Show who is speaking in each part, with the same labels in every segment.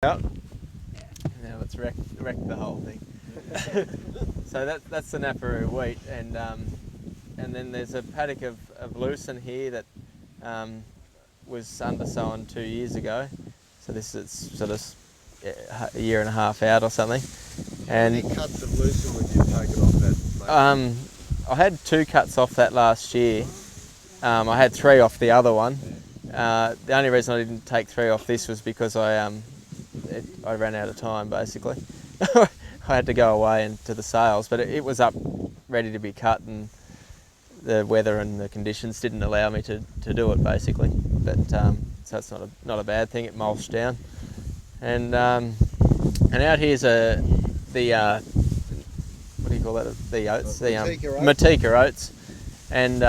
Speaker 1: Out. Now it's wrecked the whole thing. So that's the Naparoo wheat, and then there's a paddock of lucerne here that was undersown 2 years ago. So this is sort of a year and a half out or something. And
Speaker 2: how many cuts of lucerne would you take it off that, mate?
Speaker 1: I had 2 cuts off that last year. I had 3 off the other one. The only reason I didn't take 3 off this was because I ran out of time, basically. I had to go away and to the sales, but it was up ready to be cut, and the weather and the conditions didn't allow me to do it, basically. But so it's not a bad thing. It mulched down, and out here's the what do you call that? The oats, the Matika oats, and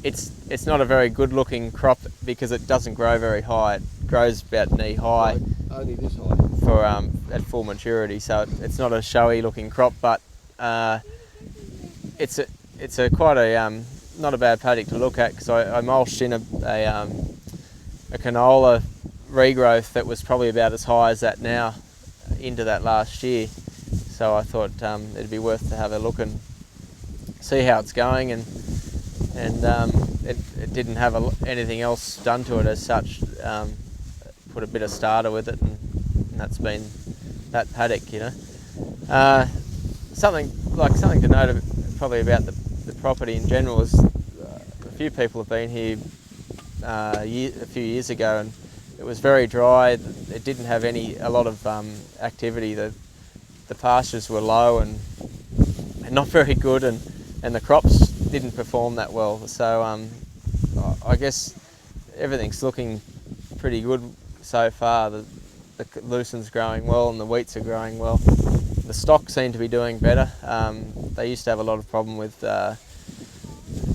Speaker 1: it's not a very good looking crop because it doesn't grow very high. It grows about knee high.
Speaker 2: Only this high.
Speaker 1: For at full maturity, so it's not a showy looking crop, but it's a quite a not a bad paddock to look at, because I mulched in a canola regrowth that was probably about as high as that now into that last year. So I thought it'd be worth to have a look and see how it's going, and it didn't have anything else done to it as such. Put a bit of starter with it, and that's been that paddock, you know. Something to note probably about the property in general is a few people have been here a few years ago, and it was very dry. It didn't have a lot of activity. The pastures were low and not very good, and the crops didn't perform that well. So I guess everything's looking pretty good so far. The lucerne's growing well and the wheats are growing well. The stock seem to be doing better. They used to have a lot of problem with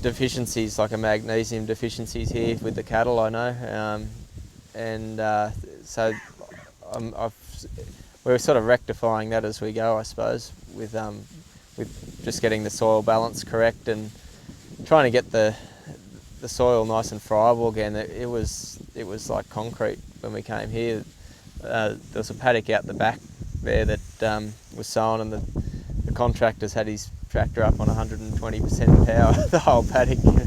Speaker 1: deficiencies, like a magnesium deficiencies here with the cattle, I know, so we're sort of rectifying that as we go, I suppose, with just getting the soil balance correct and trying to get the soil nice and friable again. It was like concrete when we came here. There was a paddock out the back there that was sown, and the contractor's had his tractor up on 120% power the whole paddock a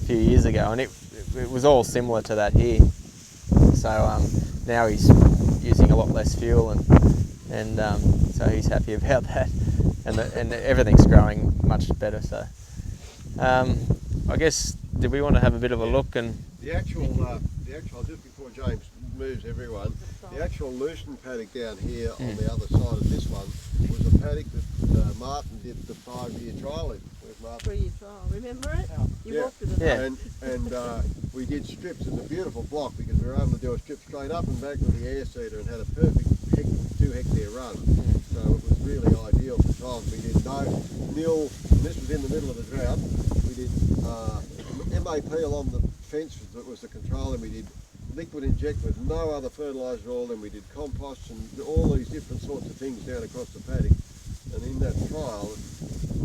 Speaker 1: few years ago, and it was all similar to that here. So now he's using a lot less fuel, and so he's happy about that, and everything's growing much better. So I guess, did we want to have a bit of a look? And
Speaker 2: the actual just before James moves everyone, the actual lucerne paddock down here on the other side of this one was a paddock that Martin did the 5-year trial in. With Martin.
Speaker 3: 3-year trial, remember it? You walked with it.
Speaker 1: Yeah.
Speaker 2: And we did strips in a beautiful block, because we were able to do a strip straight up and back with the air seeder and had a perfect 2 hectare run. So it was really ideal for trials. We did nil, and this was in the middle of the drought. We did MAP along the fence, that was the control, and we did liquid inject with no other fertiliser at all, and we did compost and all these different sorts of things down across the paddock. And in that trial,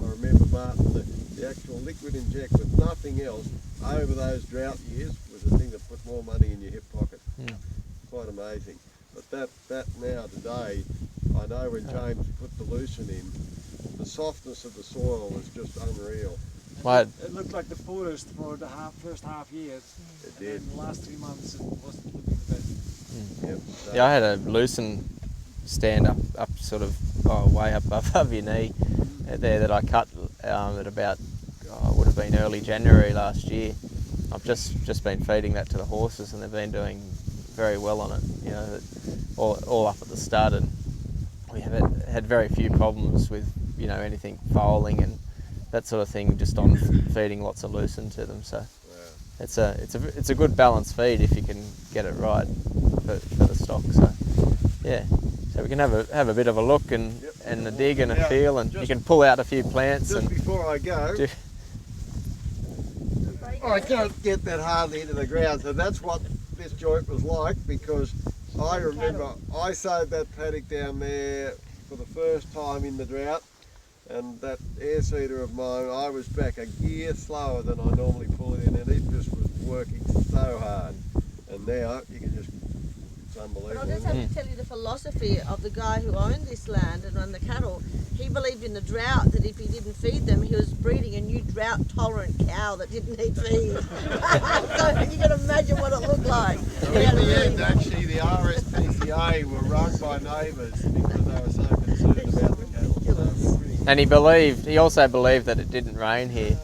Speaker 2: I remember, Martin, the actual liquid inject with nothing else over those drought years was the thing that put more money in your hip pocket. Quite amazing. But that now today, I know when James put the lucerne in, the softness of the soil was just unreal.
Speaker 4: It looked like the poorest for the first half year.
Speaker 2: It did.
Speaker 4: And the last 3 months it wasn't looking the best.
Speaker 2: Yep.
Speaker 1: yeah, I had a lucerne stand up sort of way up above your knee there that I cut at about would have been early January last year. I've just been feeding that to the horses, and they've been doing very well on it. You know, all up at the stud, and we have had very few problems with, you know, anything foaling and that sort of thing, just on feeding lots of lucerne to them. So it's a good balanced feed if you can get it right for the stock. So yeah, so we can have a bit of a look and a dig and a feel, and you can pull out a few plants.
Speaker 2: Just before I go, I can't get that hardly into the ground, so that's what this joint was like, because I remember I sowed that paddock down there for the first time in the drought, and that air seeder of mine, I was back a gear slower than I normally pull it in, and it just was working so hard. And now you can just It's
Speaker 3: But
Speaker 2: unbelievable.
Speaker 3: I'll just have to tell you the philosophy of the guy who owned this land and run the cattle. He believed in the drought, that if he didn't feed them, he was breeding a new drought-tolerant cow that didn't need feed. So you can imagine what it looked like.
Speaker 2: So in the end, actually, the RSPCA were run by neighbours because they were so concerned about the cattle. So it was pretty
Speaker 1: And he also believed that it didn't rain here.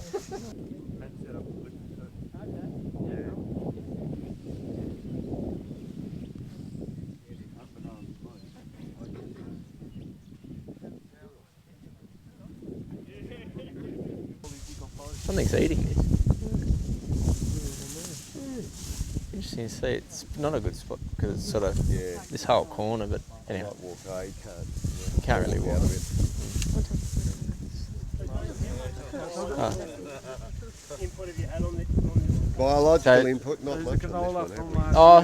Speaker 1: Something's eating this. Interesting to see. It's not a good spot because it's sort of this whole corner, but anyway,
Speaker 2: can't walk. You
Speaker 1: can't really walk.
Speaker 2: out of it. Biological input, not much on this one, have we?
Speaker 1: Oh,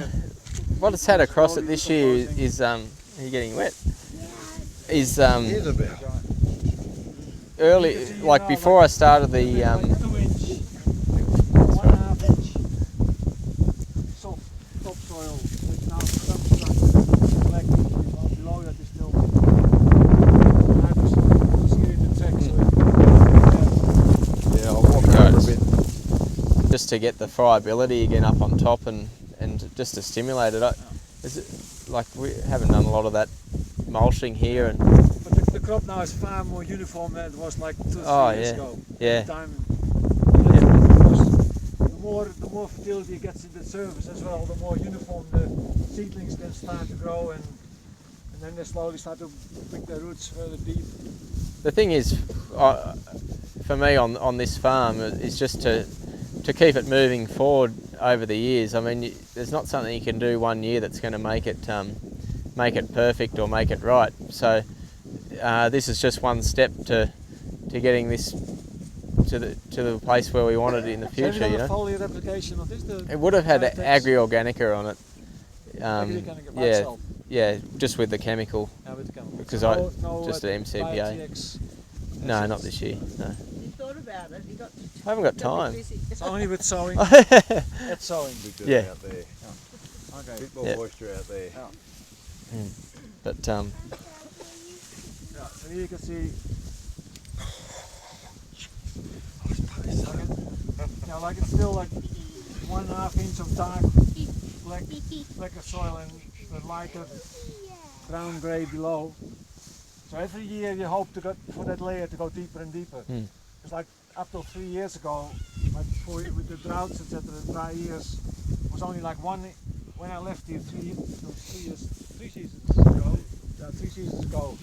Speaker 1: what it's had across it this year is are you getting wet? Is
Speaker 2: Here's a bit.
Speaker 1: early, like before I started the
Speaker 4: 2-inch, 1.5-inch soft topsoil, which now collecting below that is still. I just here in the text.
Speaker 2: Yeah, I'll walk over a bit.
Speaker 1: just to get the friability again up on top and just to stimulate it. Is it like we haven't done a lot of that mulching here and
Speaker 4: But the crop now is far more uniform than it was like 2 or 3 years ago.
Speaker 1: Yeah.
Speaker 4: Time,
Speaker 1: Yeah.
Speaker 4: the more fertility gets in the surface as well, the more uniform the seedlings can start to grow and then they slowly start to pick their roots further deep.
Speaker 1: The thing is, for me on this farm, is just to keep it moving forward over the years. I mean, there's not something you can do one year that's going to make it perfect or make it right. So this is just one step to getting this to the place where we want it in the future. You know,
Speaker 4: foliar application of this.
Speaker 1: it would have had agri-organica on it.
Speaker 4: Agri-organica by
Speaker 1: Yeah,
Speaker 4: itself.
Speaker 1: yeah, just with the chemical.
Speaker 4: With the chemical.
Speaker 1: Because just the MCBA.
Speaker 4: BioTX.
Speaker 1: No, not this year. No,
Speaker 3: You thought about it. You got.
Speaker 1: I haven't got time.
Speaker 4: It's only with sowing.
Speaker 1: Yeah.
Speaker 4: It's sowing.
Speaker 2: Bit good
Speaker 1: Yeah.
Speaker 2: out there.
Speaker 4: Okay.
Speaker 2: A bit more
Speaker 1: Yeah.
Speaker 2: moisture out there.
Speaker 1: But
Speaker 4: Yeah, so here you can see. Like it's still like 1.5 inch of dark blacker soil and the lighter brown grey below. So every year you hope to for that layer to go deeper and deeper. It's like up till 3 years ago, like before with the droughts, etc., the dry years, was only like one. When I left here 3 seasons ago,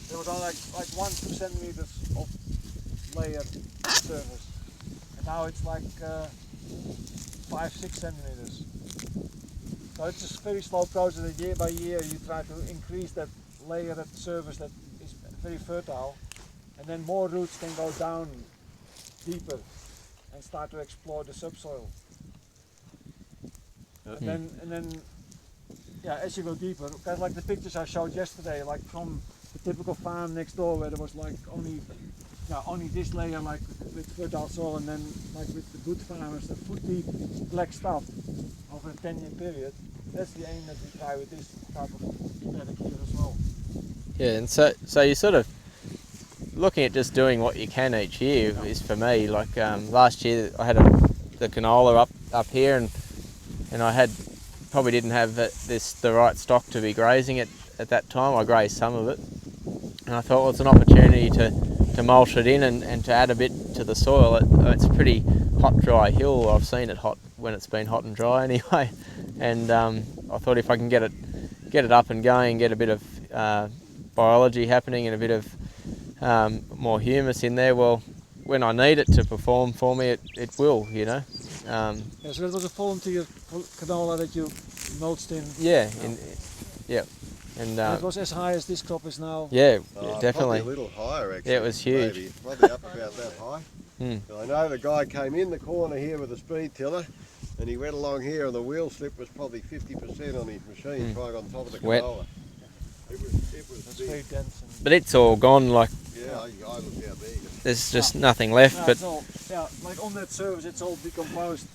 Speaker 4: there was only like 1-2 centimeters of layer surface, and now it's like 5-6 centimeters. So it's a very slow process. That year by year you try to increase that layer, that surface that is very fertile, and then more roots can go down deeper and start to explore the subsoil. And then, yeah, as you go deeper, kind of like the pictures I showed yesterday, like from the typical farm next door where there was like only this layer like with fertile soil, and then like with the good farmers, the foot deep black stuff over a 10-year period. That's the aim that we try with this type of genetic here as well.
Speaker 1: yeah, and so you sort of looking at just doing what you can each year is for me. Like last year, I had the canola up here, and I probably didn't have the right stock to be grazing it at that time. I grazed some of it, and I thought, well, it's an opportunity to mulch it in and to add a bit to the soil. It's a pretty hot, dry hill. I've seen it hot when it's been hot and dry anyway, and I thought if I can get it up and going, get a bit of biology happening and a bit of more humus in there, well, when I need it to perform for me, it will, you know.
Speaker 4: Yeah, so that was a volunteer canola that you mulched in.
Speaker 1: Yeah, and
Speaker 4: it was as high as this crop is now.
Speaker 1: yeah,
Speaker 2: Probably
Speaker 1: definitely.
Speaker 2: a little higher actually.
Speaker 1: Yeah, it was huge.
Speaker 2: Maybe, probably up about that high.
Speaker 1: Mm.
Speaker 2: I know the guy came in the corner here with a speed tiller, and he went along here, and the wheel slip was probably 50% on his machine, trying on top of the
Speaker 1: Wet.
Speaker 2: canola. It was
Speaker 4: It's
Speaker 2: big.
Speaker 4: very dense. And
Speaker 1: But it's all gone. Like
Speaker 2: Yeah, I looked out there.
Speaker 1: there's just nothing left.
Speaker 4: yeah,
Speaker 1: But
Speaker 4: it's all, like on that surface, it's all decomposed.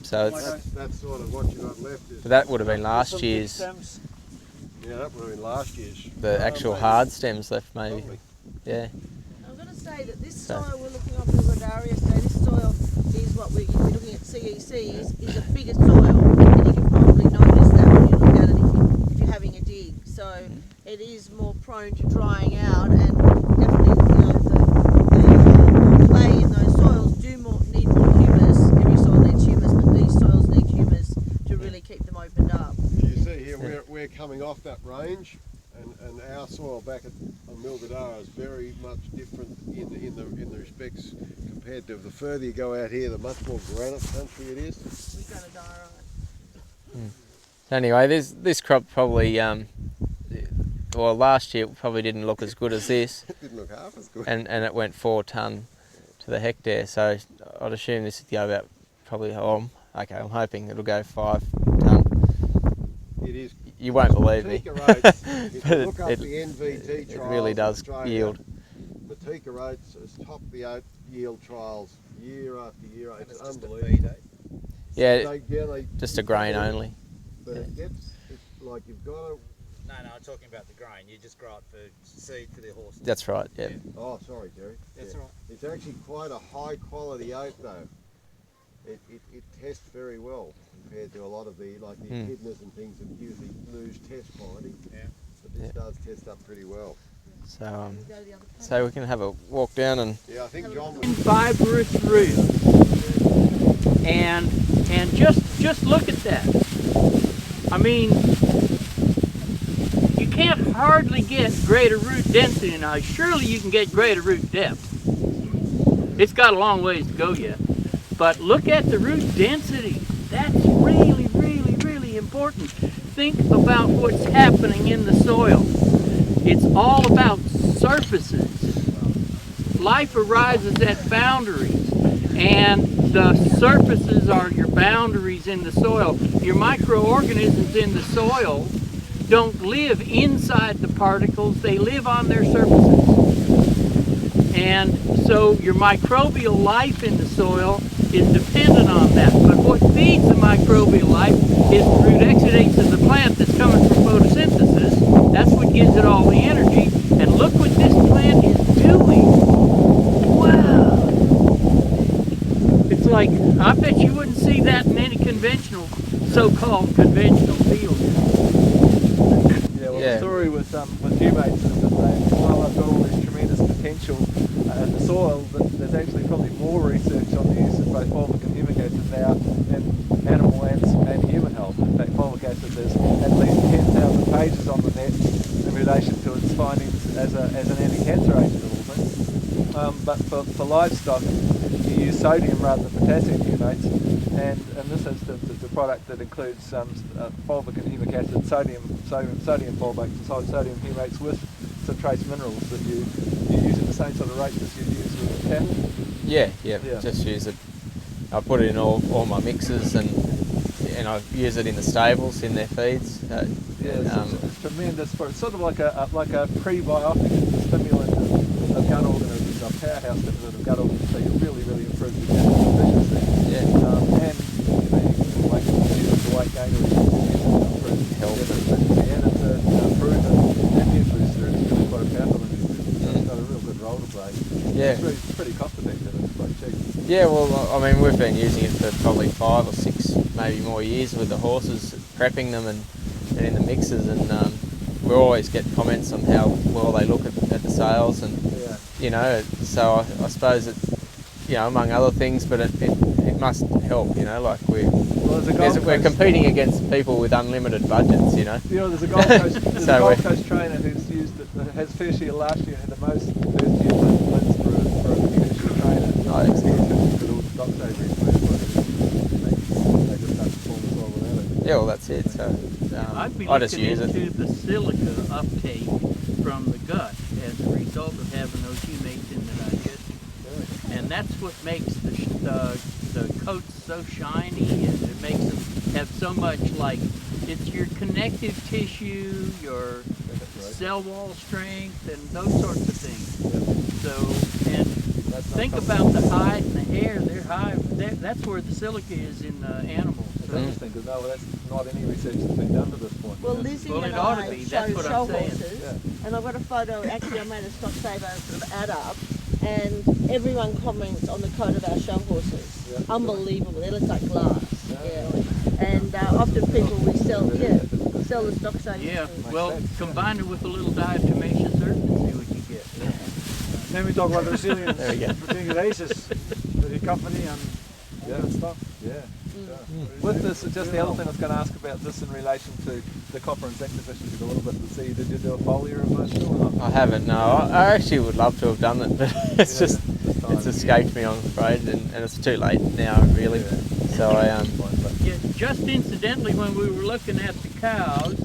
Speaker 1: so
Speaker 4: Like
Speaker 1: it's
Speaker 2: That's sort of what you got left. Is
Speaker 1: but that would have been last
Speaker 4: Some big
Speaker 1: year's.
Speaker 4: stems.
Speaker 2: Yeah, that would have been last year's.
Speaker 1: The actual
Speaker 2: maybe.
Speaker 1: hard stems left, maybe.
Speaker 2: Probably.
Speaker 1: Yeah.
Speaker 3: I'm going to say that this
Speaker 1: So-
Speaker 3: soil we're looking up in Rodaria today, this soil is what we're looking at CEC, is a bigger soil. And you can probably notice that when you look at it if you're having a dig. So it is more prone to drying out, and definitely, the clay in those soils need more humus. Every soil needs humus, but these soils need humus to really keep them opened up.
Speaker 2: You see here, we're coming off that range, and our soil back on Milgadara is very much different in the respects compared to the further you go out here, the much more granite country it is.
Speaker 3: We've got a diorite.
Speaker 1: Anyway, this crop probably, well, last year it probably didn't look as good as this,
Speaker 2: It didn't look half as good.
Speaker 1: and it went 4 tonne to the hectare. So I'd assume this would go about probably, I'm hoping it'll go 5 tonne.
Speaker 2: It is.
Speaker 1: You won't believe me.
Speaker 2: Matika rates, if
Speaker 1: But
Speaker 2: you look up
Speaker 1: it-
Speaker 2: the NVT
Speaker 1: It
Speaker 2: trials
Speaker 1: really
Speaker 2: in
Speaker 1: does
Speaker 2: Australia,
Speaker 1: yield.
Speaker 2: Matika rates has topped the oat yield trials year after year.
Speaker 5: And
Speaker 2: It's
Speaker 5: it's just a
Speaker 2: unbelievable.
Speaker 5: feed, eh?
Speaker 1: Yeah,
Speaker 2: They
Speaker 1: just a grain only.
Speaker 2: But it gets, it's like you've got to,
Speaker 5: No, I'm talking about the grain. You just grow it for seed for the horses.
Speaker 1: That's right, yeah.
Speaker 2: oh sorry Jerry.
Speaker 5: That's
Speaker 2: Yeah.
Speaker 5: all right.
Speaker 2: It's actually quite a high quality oat though. It tests very well compared to a lot of the echidnas and things that usually lose test quality.
Speaker 5: Yeah.
Speaker 2: But this does test up pretty well.
Speaker 1: So,
Speaker 3: Can we go to the other page?
Speaker 1: so we can have a walk down and
Speaker 2: Yeah, I think John
Speaker 6: in
Speaker 2: was
Speaker 6: fibrous roots, and just look at that. I mean, you can't hardly get greater root density now. Surely you can get greater root depth. It's got a long ways to go yet, but look at the root density. That's really, really, really important. Think about what's happening in the soil. It's all about surfaces. Life arises at boundaries, and the surfaces are your boundaries in the soil. Your microorganisms in the soil don't live inside the particles, they live on their surfaces. And so your microbial life in the soil is dependent on that. But what feeds the microbial life is the root exudates of the plant that's coming from photosynthesis. That's what gives it all the energy. And look what this plant is doing. Wow. It's like, I bet you wouldn't see that in any conventional, so-called conventional field.
Speaker 7: Yeah, well,
Speaker 1: Yeah.
Speaker 7: the story with Humates is that while they've got all this tremendous potential in the soil, that there's actually probably more research on the use of both fulvic and humic acid now in animal and human health. In fact, fulvic acid, there's at least 10,000 pages on the net in relation to its findings as an anti-cancer agent of all things. But for livestock, you use sodium rather than potassium humates, and in this instance it's a product that includes fulvic and humic acid, sodium fulvic, and sodium humates with some trace minerals that you use at the same sort of rates as you use with cattle.
Speaker 1: yeah,
Speaker 7: Yeah.
Speaker 1: just use it. I put it in all my mixes, and I use it in the stables in their feeds.
Speaker 7: It's tremendous. It's sort of like a prebiotic stimulant of gut organisms, a powerhouse stimulant of gut organisms. So you really improve your gut efficiency.
Speaker 1: Yeah.
Speaker 7: And you can make the weight gain or improve
Speaker 1: Health.
Speaker 7: efficiency, and it's a proven immune booster. It's really quite a powerful immune booster. So it's got a real good role to play.
Speaker 1: Yeah.
Speaker 7: It's pretty cost effective. It's quite cheap.
Speaker 1: Yeah, well, I mean, we've been using it for probably 5 or 6, maybe more years with the horses, prepping them and in the mixes, and we always get comments on how well they look at the sales, and
Speaker 7: Yeah.
Speaker 1: so I suppose it, among other things, but it must help, like
Speaker 7: Well,
Speaker 1: we're competing against people with unlimited budgets,
Speaker 7: There's a Gold Coast,
Speaker 1: So
Speaker 7: Gold
Speaker 1: we-
Speaker 7: Coast trainer who's used it, has first year last year, had the most first year wins for a first year trainer.
Speaker 1: Oh, excellent.
Speaker 7: Good old stock days recently, they just don't perform as well without it.
Speaker 1: Yeah, well, that's it. So
Speaker 6: I'd be
Speaker 1: I just
Speaker 6: looking
Speaker 1: use it.
Speaker 6: into the silica uptake from the gut as a result of having those humates in the digestion. And that's what makes the coats so shiny, and it makes them have so much, like, it's your connective tissue, your cell wall strength, and those sorts of things. So, and think about the hide and the hair, that's where the silica is in the animals.
Speaker 7: It's
Speaker 6: So,
Speaker 7: interesting because not any research has been done to this point.
Speaker 3: Well,
Speaker 7: Yeah.
Speaker 3: Lizzie
Speaker 6: Well,
Speaker 3: and
Speaker 6: it ought to
Speaker 3: I
Speaker 6: be.
Speaker 3: show
Speaker 6: That's what
Speaker 3: show
Speaker 6: I'm saying.
Speaker 3: horses,
Speaker 7: Yeah.
Speaker 3: and I've got a photo. Actually, I made a stock saver sort of add up, and everyone comments on the coat of our show horses.
Speaker 7: Yeah.
Speaker 3: Unbelievable. They look like glass.
Speaker 7: Yeah.
Speaker 3: Yeah. And often people we sell the stock savers.
Speaker 6: Yeah,
Speaker 3: to.
Speaker 6: well,
Speaker 7: sense.
Speaker 6: combine it with a little diatomaceous earth and see what you get.
Speaker 4: Then we talk about resilience
Speaker 1: There we go.
Speaker 4: between races, the recovery and all
Speaker 7: Yeah.
Speaker 4: that stuff.
Speaker 7: Yeah. With this, just the other thing I was going to ask about this in relation to the copper and zinc deficiencies a little bit. To see, did you do a foliar of those two or not?
Speaker 1: I haven't. No, I actually would love to have done it, but it's
Speaker 7: Yeah,
Speaker 1: just
Speaker 7: this time.
Speaker 1: it's escaped me, I'm afraid, and it's too late now, really.
Speaker 7: Yeah.
Speaker 1: So I
Speaker 6: Yeah, just incidentally, when we were looking at the cows,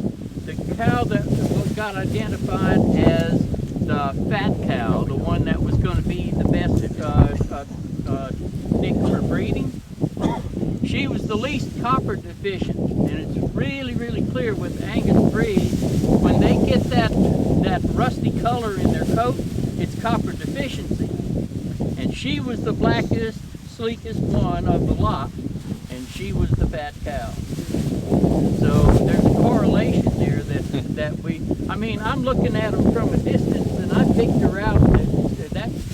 Speaker 6: the cow that got identified as the fat cow, the one that was going to be the best nick for breeding, she was the least copper deficient, and it's really, really clear with Angus breeds, when they get that rusty color in their coat, it's copper deficiency. And she was the blackest, sleekest one of the lot, and she was the fat cow. So there's a correlation there that we, I mean, I'm looking at them from a distance, and I picked her out.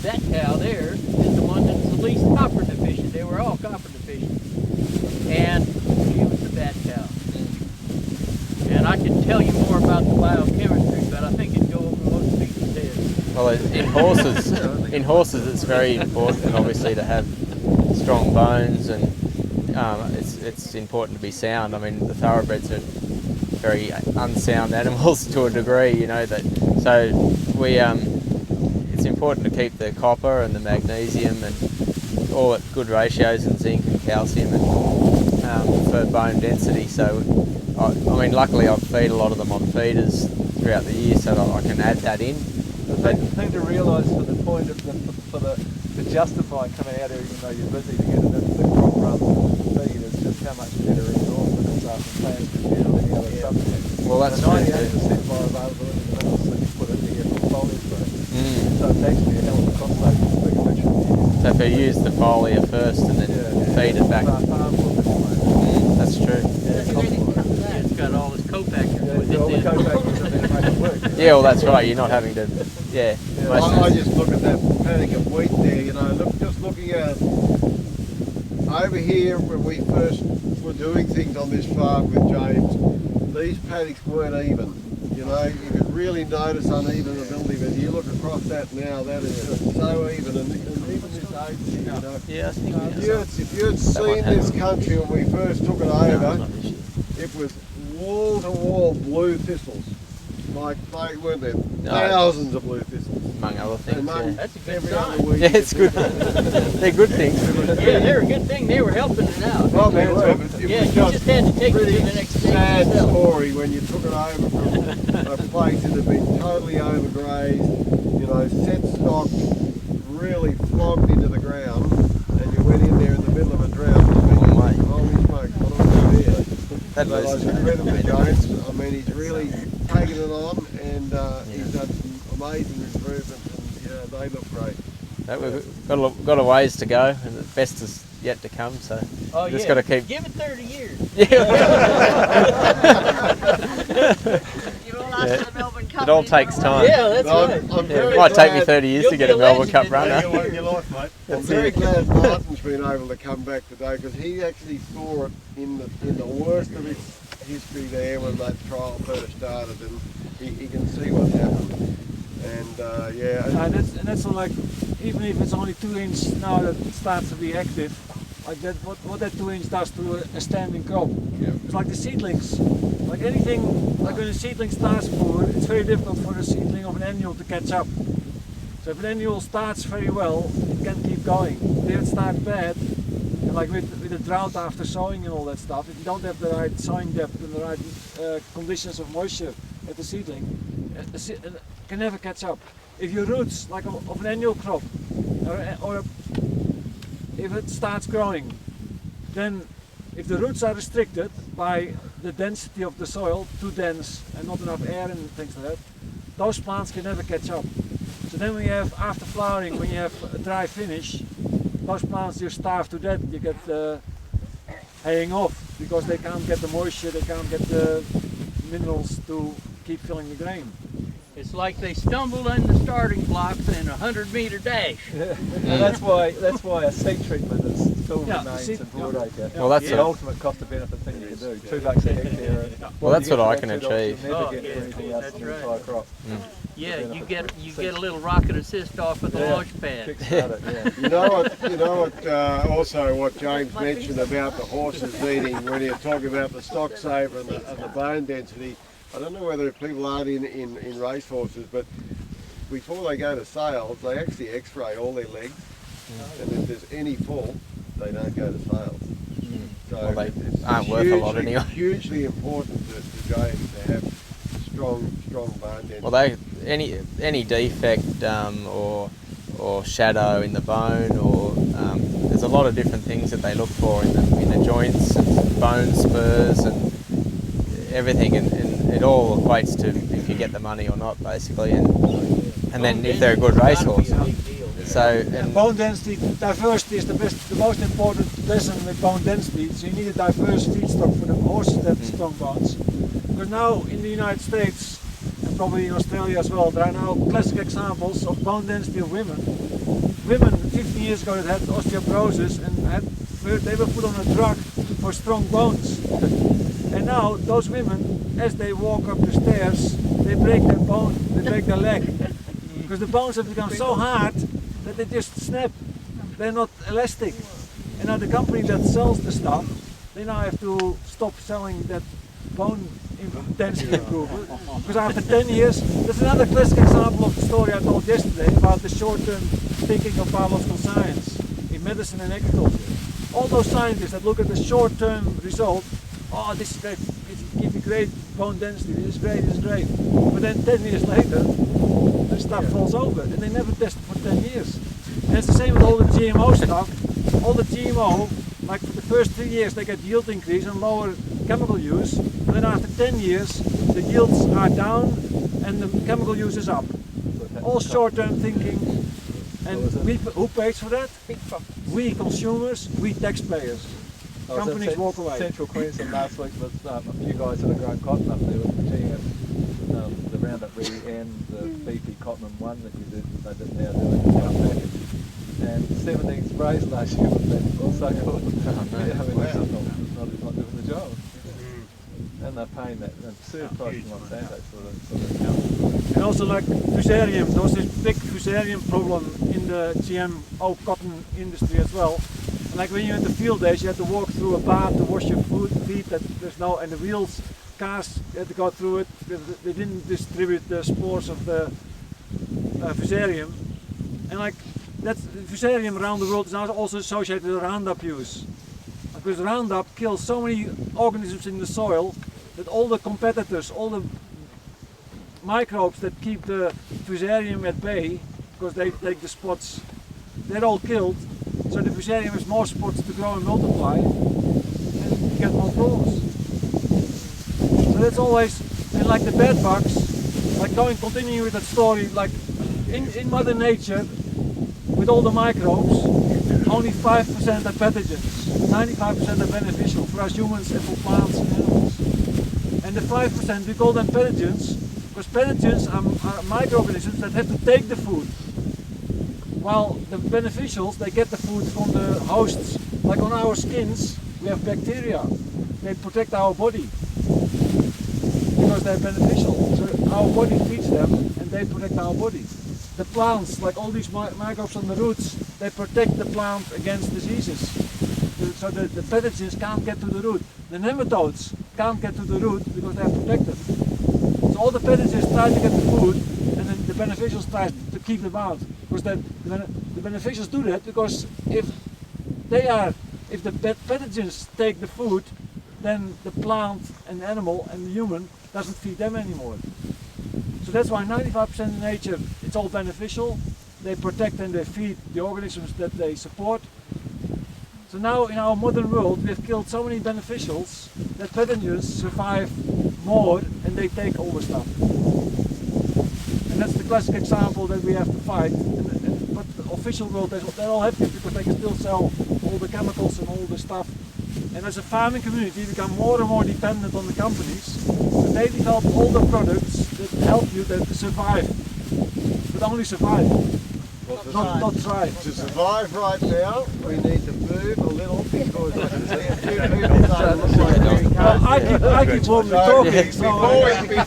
Speaker 6: That cow there is the one that's the least copper deficient. They were all copper deficient. And she was the fat cow. And I can tell you more about the biochemistry, but I think it'd go over most people's heads.
Speaker 1: well, in horses, it's very important, obviously, to have strong bones, and it's important to be sound. I mean, the thoroughbreds are very unsound animals to a degree, you know. So we it's important to keep the copper and the magnesium and all at good ratios, and zinc and calcium, and for bone density. So I mean, luckily I feed a lot of them on feeders throughout the year, so that I can add that in.
Speaker 7: The thing to realise for the point of to justify coming out here, even though you're busy, to get it into the crop rather than feed, is just how much better exhaust it is after planting it than any other supplement.
Speaker 1: Well, that's
Speaker 7: the
Speaker 1: true
Speaker 7: 98% bioavailability minerals that you put into your foliar spray.
Speaker 1: Mm.
Speaker 7: So it's actually a hell of a cost saving for bigger picture.
Speaker 1: So if you use the foliar first and then feed it back, that's true.
Speaker 3: Does it really cut that?
Speaker 6: It's got all this cofactors with
Speaker 7: All the
Speaker 6: it.
Speaker 7: co-factors in there to make it work.
Speaker 1: Yeah, well, that's right. You're not having to. Yeah.
Speaker 2: I just look at that paddock of wheat there, you know, just looking at over here when we first were doing things on this farm with James, these paddocks weren't even. You know, you could really notice uneven ability, but you look across that now, that is just so even, and even this age, you know.
Speaker 1: Yeah, I think.
Speaker 2: If you had seen this country when we first took it over, it was wall to wall blue thistles. Like they weren't there, thousands of blue thistles.
Speaker 1: Among other things.
Speaker 2: Among
Speaker 1: Yeah.
Speaker 6: That's a good
Speaker 2: every
Speaker 6: sign.
Speaker 2: other week.
Speaker 1: Yeah, it's good. They're good things.
Speaker 6: Yeah, they're a good thing. They were helping it out.
Speaker 2: Well, they were, but it
Speaker 6: Yeah,
Speaker 2: was
Speaker 6: you just had to take it
Speaker 2: pretty
Speaker 6: to the next stage
Speaker 2: sad
Speaker 6: yourself.
Speaker 2: story when you took it over from a place that had been totally overgrazed, you know, set stock really flogged into the ground, and you went in there in the middle of a drought and you think,
Speaker 1: Long way.
Speaker 2: holy smokes, what do I do here?
Speaker 1: That
Speaker 2: But I
Speaker 1: was.
Speaker 2: credit to Jones. I mean, he's really taken it on, and he's done some amazing improvements, and yeah, they look great.
Speaker 1: We've got a ways to go, and the best is yet to come. So
Speaker 6: Oh,
Speaker 1: just
Speaker 6: yeah.
Speaker 1: got to keep.
Speaker 6: Give it 30 years.
Speaker 3: You're all after the Melbourne Cup.
Speaker 1: It all
Speaker 3: you
Speaker 1: takes
Speaker 3: know,
Speaker 1: time.
Speaker 6: Yeah, that's
Speaker 2: No,
Speaker 6: right.
Speaker 2: I'm
Speaker 1: Yeah,
Speaker 2: very
Speaker 1: it might take me
Speaker 2: glad-
Speaker 1: 30 years
Speaker 6: You'll
Speaker 1: to get
Speaker 6: be
Speaker 1: a
Speaker 6: a
Speaker 1: Melbourne
Speaker 6: legend
Speaker 1: Cup
Speaker 6: in
Speaker 1: runner.
Speaker 2: You want your life, mate. I'm very glad Martin's been able to come back today because he actually saw it in the worst of its history there when that trial first started, and he can see what happened. And yeah,
Speaker 4: And that's not like, even if it's only 2 inch now that it starts to be active, like that, what that 2 inch does to a standing crop.
Speaker 2: Yeah.
Speaker 4: It's like the seedlings. Like anything, like when a seedling starts poor, it's very difficult for the seedling of an annual to catch up. So if an annual starts very well, it can keep going. If it starts bad, and like with the drought after sowing and all that stuff, if you don't have the right sowing depth and the right conditions of moisture at the seedling, it can never catch up. If your roots, like of an annual crop, or if it starts growing, then if the roots are restricted by the density of the soil, too dense and not enough air and things like that, those plants can never catch up. So then when you have, after flowering, when you have a dry finish, those plants just starve to death, you get haying off. because they can't get the moisture, they can't get the minerals to keep filling the grain.
Speaker 6: It's like they stumbled in the starting blocks in a 100-meter dash.
Speaker 7: And that's why a seed treatment is still remains
Speaker 4: seed-
Speaker 7: in broadacre.
Speaker 1: Well, that's
Speaker 7: It's the ultimate cost of benefit thing you can do. $2 a hectare.
Speaker 1: Well, that's
Speaker 7: you
Speaker 1: what
Speaker 7: get
Speaker 1: I
Speaker 7: for
Speaker 1: can
Speaker 7: that $2,
Speaker 1: achieve.
Speaker 7: You'll never
Speaker 6: Oh,
Speaker 7: get
Speaker 6: yeah,
Speaker 7: for anything else
Speaker 6: that's
Speaker 7: in the
Speaker 6: right.
Speaker 7: entire crop.
Speaker 6: Yeah, you
Speaker 7: benefit.
Speaker 6: get a little rocket assist off of the launch pad.
Speaker 7: Kickstart it, yeah.
Speaker 2: You know what, also what James mentioned about the horses eating when you're talking about the stock saver and the bone density. I don't know whether people aren't in race horses, but before they go to sales, they actually x-ray all their legs, and if there's any fault, they don't go to sales. So
Speaker 1: Well, they
Speaker 2: it's
Speaker 1: aren't worth a lot anyway.
Speaker 2: hugely important to James to have strong bone density.
Speaker 1: Well, any defect or shadow in the bone, or there's a lot of different things that they look for in the joints and bone spurs and everything, and it all equates to if you get the money or not, basically, and then if they're a good racehorse. So and
Speaker 4: Bone density, diversity is the most important lesson with bone density. So you need a diverse feedstock for the horses that have strong bones. Because now in the United States, and probably in Australia as well, there are now classic examples of bone density of women. Women 15 years ago that had osteoporosis and they were put on a drug for strong bones. And now those women, as they walk up the stairs, they break their bone, they break their leg. Because the bones have become so hard that they just snap. They're not elastic. And now the company that sells the stuff, they now have to stop selling that bone density improver. Because after 10 years, there's another classic example of the story I told yesterday about the short-term thinking of biological science in medicine and agriculture. All those scientists that look at the short-term result, oh, this is great, it gives you great bone density, this is great. But then 10 years later, the stuff falls over and they never test for 10 years. And it's the same with all the GMO stuff. All the GMO, like for the first 3 years they get yield increase and lower chemical use, and then after 10 years the yields are down and the chemical use is up. All short-term thinking. And who pays for that? We consumers, we taxpayers. Companies walk away.
Speaker 7: Central Queensland last week with a few guys that have grown cotton up there with the Roundup Ready and the BP Cotton 1 that they did now doing the package. And 17 sprays last year with that also called. Yeah, I mean, it's not doing the job. And they're paying that absurd price to Monsanto for the
Speaker 4: And also like fusarium, there was this big fusarium problem in the GMO cotton industry as well. And like when you're in the field days, you had to walk through a bath to wash your feet, that there's no, and the wheels, cars had to go through it, they didn't distribute the spores of the fusarium. And like that fusarium around the world is now also associated with Roundup use. Because Roundup kills so many organisms in the soil that all the competitors, all the microbes that keep the fusarium at bay, because they take the spots, they're all killed. So the fusarium has more spots to grow and multiply, and you get more problems. So that's always, and like the bed bugs, like continuing with that story, like in Mother Nature, with all the microbes, only 5% are pathogens. 95% are beneficial for us humans and for plants and animals. And the 5%, we call them pathogens, because pathogens are microorganisms that have to take the food. While the beneficials, they get the food from the hosts. Like on our skins, we have bacteria. They protect our body because they're beneficial. So our body feeds them and they protect our body. The plants, like all these microbes on the roots, they protect the plant against diseases. So the pathogens can't get to the root. The nematodes can't get to the root because they are protected. So all the pathogens try to get the food, and then the beneficials try to keep them out. Because the beneficials do that because if the pathogens take the food, then the plant and the animal and the human doesn't feed them anymore. So that's why 95% in nature, it's all beneficial. They protect and they feed the organisms that they support. So now in our modern world, we have killed so many beneficials that pathogens survive more and they take all the stuff. And that's the classic example that we have to fight. But the official world, they're all happy because they can still sell all the chemicals and all the stuff And as a farming community, you become more and more dependent on the companies. And they develop all the products that help you to survive. But only survive, not thrive.
Speaker 2: To survive right now, we need to move a little because
Speaker 4: Well, I keep on talking. So,